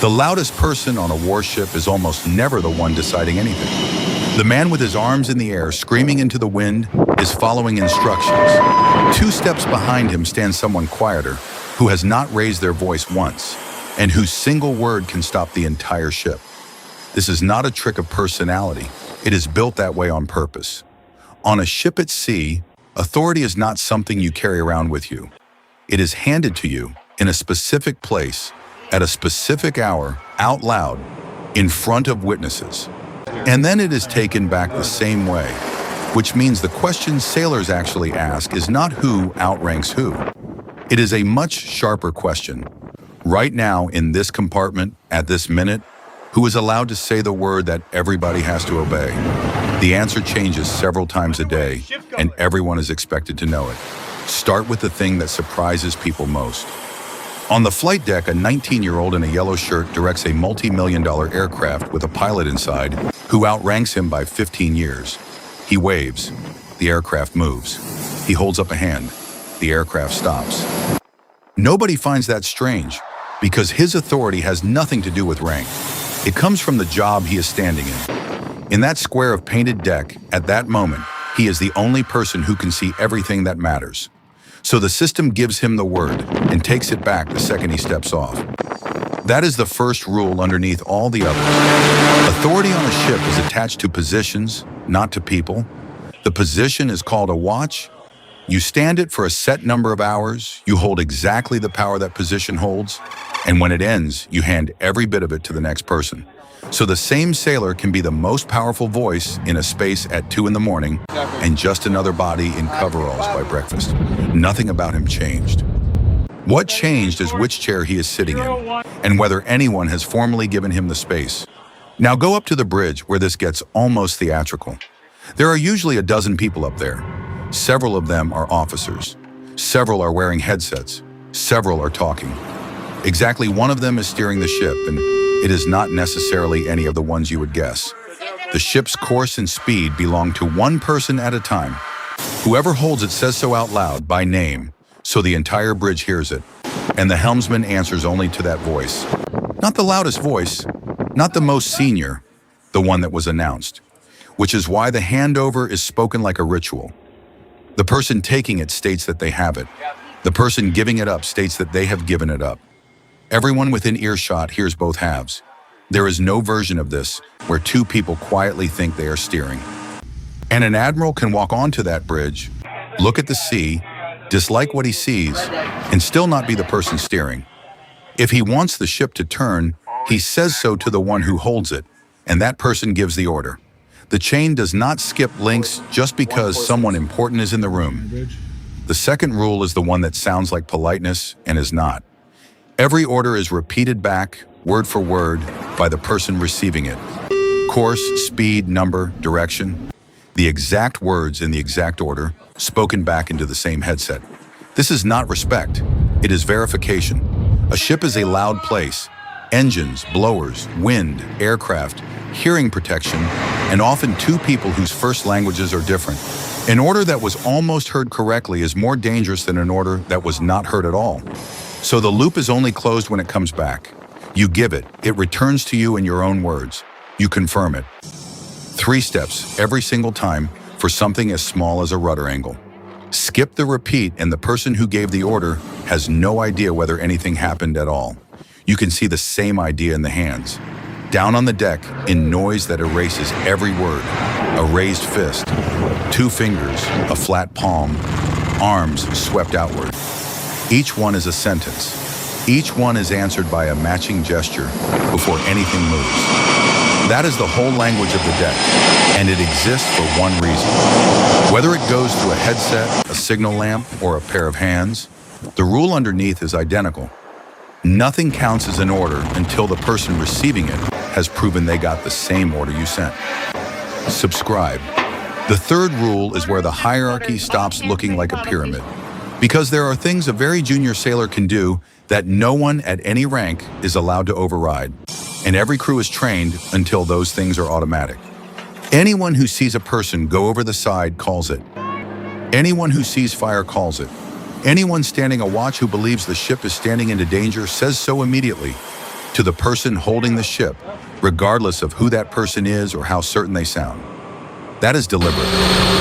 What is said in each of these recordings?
The loudest person on a warship is almost never the one deciding anything. The man with his arms in the air, screaming into the wind, is following instructions. 2 steps behind him stands someone quieter, who has not raised their voice once, and whose single word can stop the entire ship. This is not a trick of personality. It is built that way on purpose. On a ship at sea, authority is not something you carry around with you. It is handed to you in a specific place, at a specific hour, out loud, in front of witnesses. And then it is taken back the same way, which means the question sailors actually ask is not who outranks who. It is a much sharper question. Right now, in this compartment, at this minute, who is allowed to say the word that everybody has to obey? The answer changes several times a day, and everyone is expected to know it. Start with the thing that surprises people most. On the flight deck, a 19-year-old in a yellow shirt directs a multi-million-dollar aircraft with a pilot inside who outranks him by 15 years. He waves. The aircraft moves. He holds up a hand. The aircraft stops. Nobody finds that strange, because his authority has nothing to do with rank. It comes from the job he is standing in. In that square of painted deck, at that moment, he is the only person who can see everything that matters. So the system gives him the word and takes it back the second he steps off. That is the first rule underneath all the others. Authority on a ship is attached to positions, not to people. The position is called a watch. You stand it for a set number of hours, you hold exactly the power that position holds, and when it ends, you hand every bit of it to the next person. So the same sailor can be the most powerful voice in a space at 2 in the morning and just another body in coveralls by breakfast. Nothing about him changed. What changed is which chair he is sitting in and whether anyone has formally given him the space. Now go up to the bridge where this gets almost theatrical. There are usually a dozen people up there. Several of them are officers. Several are wearing headsets. Several are talking. Exactly one of them is steering the ship, and it is not necessarily any of the ones you would guess. The ship's course and speed belong to one person at a time. Whoever holds it says so out loud, by name, so the entire bridge hears it, and the helmsman answers only to that voice. Not the loudest voice, not the most senior, the one that was announced, which is why the handover is spoken like a ritual. The person taking it states that they have it. The person giving it up states that they have given it up. Everyone within earshot hears both halves. There is no version of this where 2 people quietly think they are steering. And an admiral can walk onto that bridge, look at the sea, dislike what he sees, and still not be the person steering. If he wants the ship to turn, he says so to the one who holds it, and that person gives the order. The chain does not skip links just because someone important is in the room. The second rule is the one that sounds like politeness and is not. Every order is repeated back, word for word, by the person receiving it. Course, speed, number, direction. The exact words in the exact order, spoken back into the same headset. This is not respect. It is verification. A ship is a loud place. Engines, blowers, wind, aircraft, hearing protection, and often 2 people whose first languages are different. An order that was almost heard correctly is more dangerous than an order that was not heard at all. So the loop is only closed when it comes back. You give it, it returns to you in your own words. You confirm it. 3 steps every single time for something as small as a rudder angle. Skip the repeat and the person who gave the order has no idea whether anything happened at all. You can see the same idea in the hands. Down on the deck, in noise that erases every word, a raised fist, 2 fingers, a flat palm, arms swept outward. Each one is a sentence. Each one is answered by a matching gesture before anything moves. That is the whole language of the deck, and it exists for one reason. Whether it goes through a headset, a signal lamp, or a pair of hands, the rule underneath is identical. Nothing counts as an order until the person receiving it has proven they got the same order you sent. Subscribe. The third rule is where the hierarchy stops looking like a pyramid. Because there are things a very junior sailor can do that no one at any rank is allowed to override. And every crew is trained until those things are automatic. Anyone who sees a person go over the side calls it. Anyone who sees fire calls it. Anyone standing a watch who believes the ship is standing into danger says so immediately. to the person holding the ship, regardless of who that person is or how certain they sound. That is deliberate.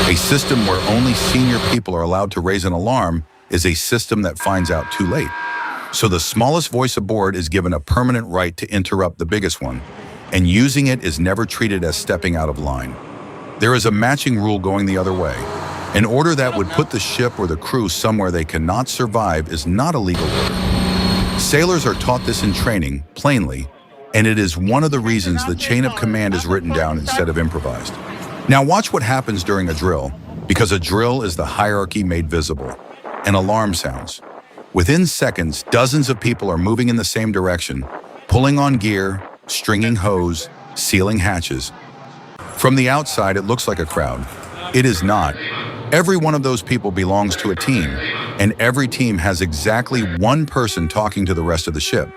A system where only senior people are allowed to raise an alarm is a system that finds out too late. So the smallest voice aboard is given a permanent right to interrupt the biggest one, and using it is never treated as stepping out of line. There is a matching rule going the other way. An order that would put the ship or the crew somewhere they cannot survive is not a legal order. Sailors are taught this in training, plainly, and it is one of the reasons the chain of command is written down instead of improvised. Now watch what happens during a drill, because a drill is the hierarchy made visible. An alarm sounds. Within seconds, dozens of people are moving in the same direction, pulling on gear, stringing hose, sealing hatches. From the outside, it looks like a crowd. It is not. Every one of those people belongs to a team, and every team has exactly one person talking to the rest of the ship.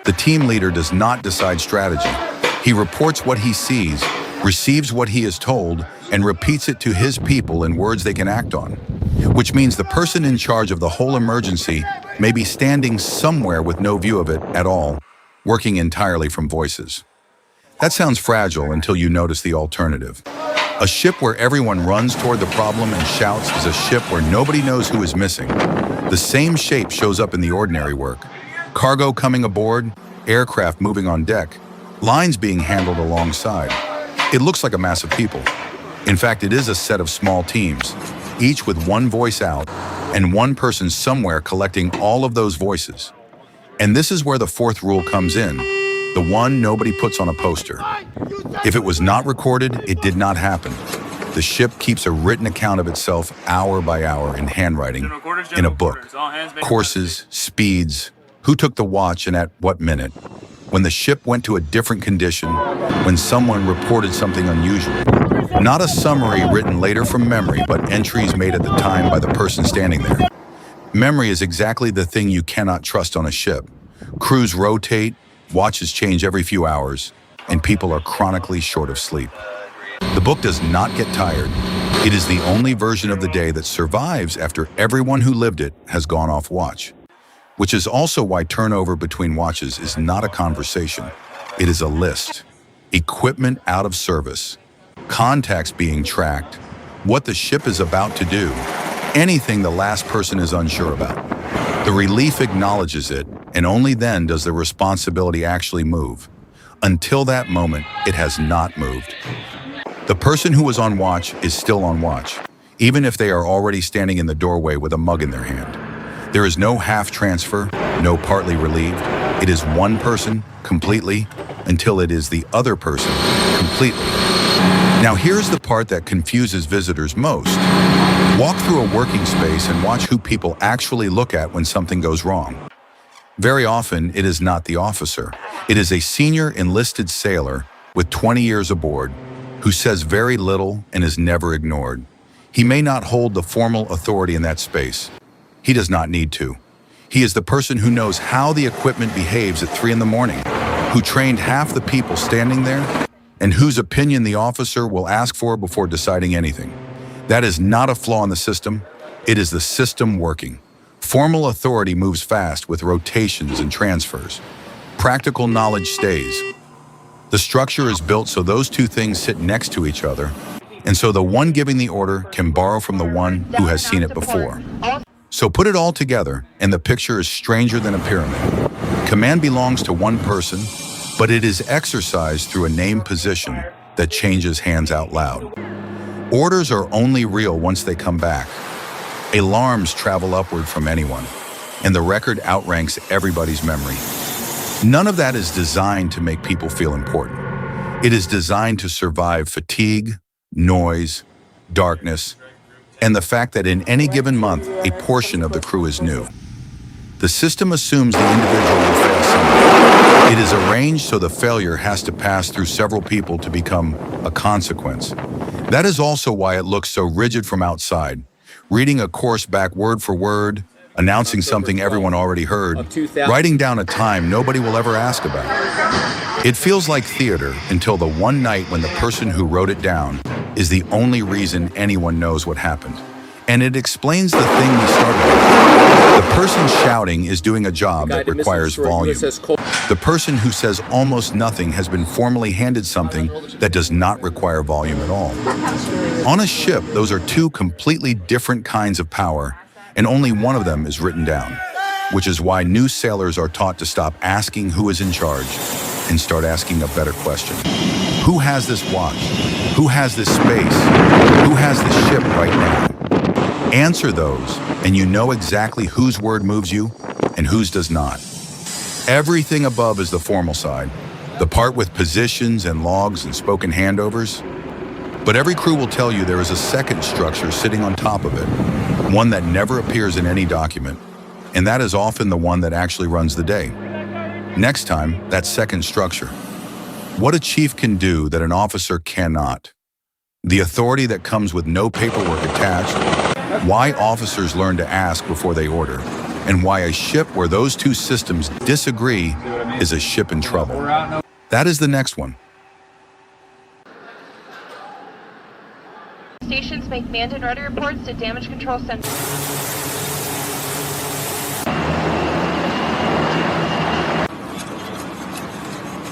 The team leader does not decide strategy. He reports what he sees, receives what he is told, and repeats it to his people in words they can act on. Which means the person in charge of the whole emergency may be standing somewhere with no view of it at all, working entirely from voices. That sounds fragile until you notice the alternative. A ship where everyone runs toward the problem and shouts is a ship where nobody knows who is missing. The same shape shows up in the ordinary work. Cargo coming aboard, aircraft moving on deck, lines being handled alongside. It looks like a mass of people. In fact, it is a set of small teams, each with one voice out and one person somewhere collecting all of those voices. And this is where the fourth rule comes in, the one nobody puts on a poster. If it was not recorded, it did not happen. The ship keeps a written account of itself hour by hour in handwriting, in a book. Courses, speeds, who took the watch and at what minute. When the ship went to a different condition, when someone reported something unusual. Not a summary written later from memory, but entries made at the time by the person standing there. Memory is exactly the thing you cannot trust on a ship. Crews rotate, watches change every few hours, and people are chronically short of sleep. The book does not get tired. It is the only version of the day that survives after everyone who lived it has gone off watch. Which is also why turnover between watches is not a conversation. It is a list. Equipment out of service. Contacts being tracked. What the ship is about to do. Anything the last person is unsure about. The relief acknowledges it, and only then does the responsibility actually move. Until that moment, it has not moved. The person who was on watch is still on watch, even if they are already standing in the doorway with a mug in their hand. There is no half transfer, no partly relieved. It is one person, completely, until it is the other person, completely. Now here's the part that confuses visitors most. Walk through a working space and watch who people actually look at when something goes wrong. Very often, it is not the officer. It is a senior enlisted sailor with 20 years aboard who says very little and is never ignored. He may not hold the formal authority in that space. He does not need to. He is the person who knows how the equipment behaves at 3 in the morning, who trained half the people standing there, and whose opinion the officer will ask for before deciding anything. That is not a flaw in the system. It is the system working. Formal authority moves fast with rotations and transfers. Practical knowledge stays. The structure is built so those two things sit next to each other, and so the one giving the order can borrow from the one who has seen it before. So put it all together, and the picture is stranger than a pyramid. Command belongs to one person, but it is exercised through a named position that changes hands out loud. Orders are only real once they come back. Alarms travel upward from anyone, and the record outranks everybody's memory. None of that is designed to make people feel important. It is designed to survive fatigue, noise, darkness, and the fact that in any given month, a portion of the crew is new. The system assumes the individual will fail somewhere. It is arranged so the failure has to pass through several people to become a consequence. That is also why it looks so rigid from outside. Reading a course back word for word, announcing something everyone already heard, writing down a time nobody will ever ask about. It feels like theater until the one night when the person who wrote it down is the only reason anyone knows what happened. And it explains the thing we started with. The person shouting is doing a job that requires volume. The person who says almost nothing has been formally handed something that does not require volume at all. On a ship, those are two completely different kinds of power, and only one of them is written down, which is why new sailors are taught to stop asking who is in charge and start asking a better question. Who has this watch? Who has this space? Who has this ship right now? Answer those, and you know exactly whose word moves you and whose does not. Everything above is the formal side, the part with positions and logs and spoken handovers. But every crew will tell you there is a second structure sitting on top of it, one that never appears in any document, and that is often the one that actually runs the day. Next time, that second structure. What a chief can do that an officer cannot. The authority that comes with no paperwork attached, why officers learn to ask before they order, and why a ship where those two systems disagree is a ship in trouble. That is the next one. Stations make manned and ready reports to damage control center.